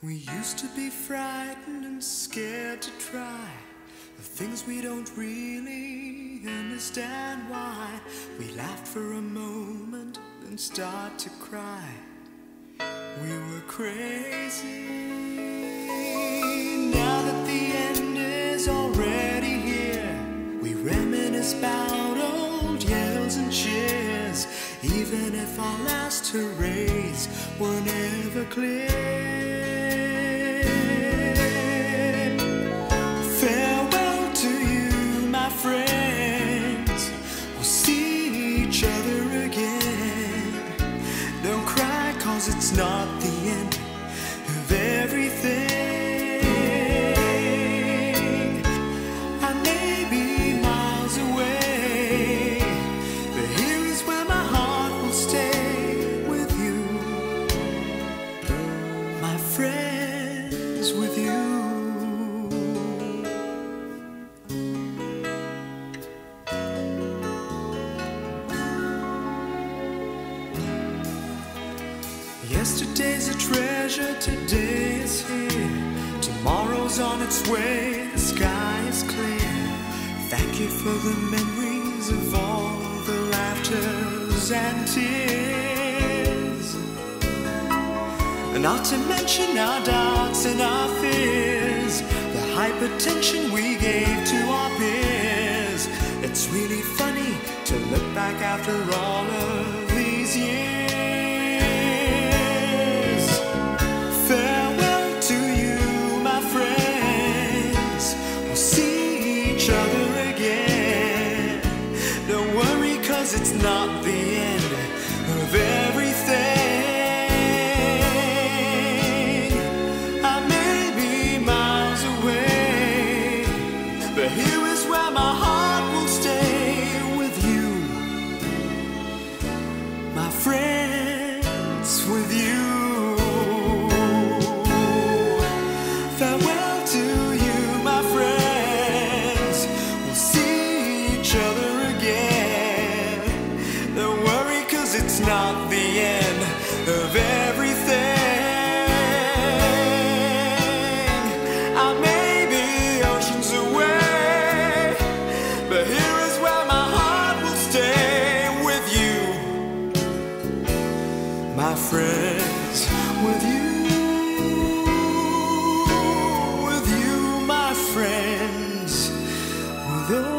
We used to be frightened and scared to try the things we don't really understand why. We laughed for a moment, then start to cry. We were crazy. Now that the end is already here, we reminisce about old yells and cheers, even if our last hurrays were never clear. Farewell to you, my friends. We'll see each other again. Don't cry, 'cause it's not the end of everything. I may be miles away, but here is where my heart will stay with you, my friends, with you. Yesterday's a treasure, today is here. Tomorrow's on its way, the sky is clear. Thank you for the memories of all the laughters and tears, and not to mention our doubts and our fears, the hypertension we gave to our peers. It's really funny to look back after all of these years. Farewell to you, my friends. We'll see each other again. Don't worry, 'cause it's not the end of everything. I may be miles away, but here is where my heart will stay Though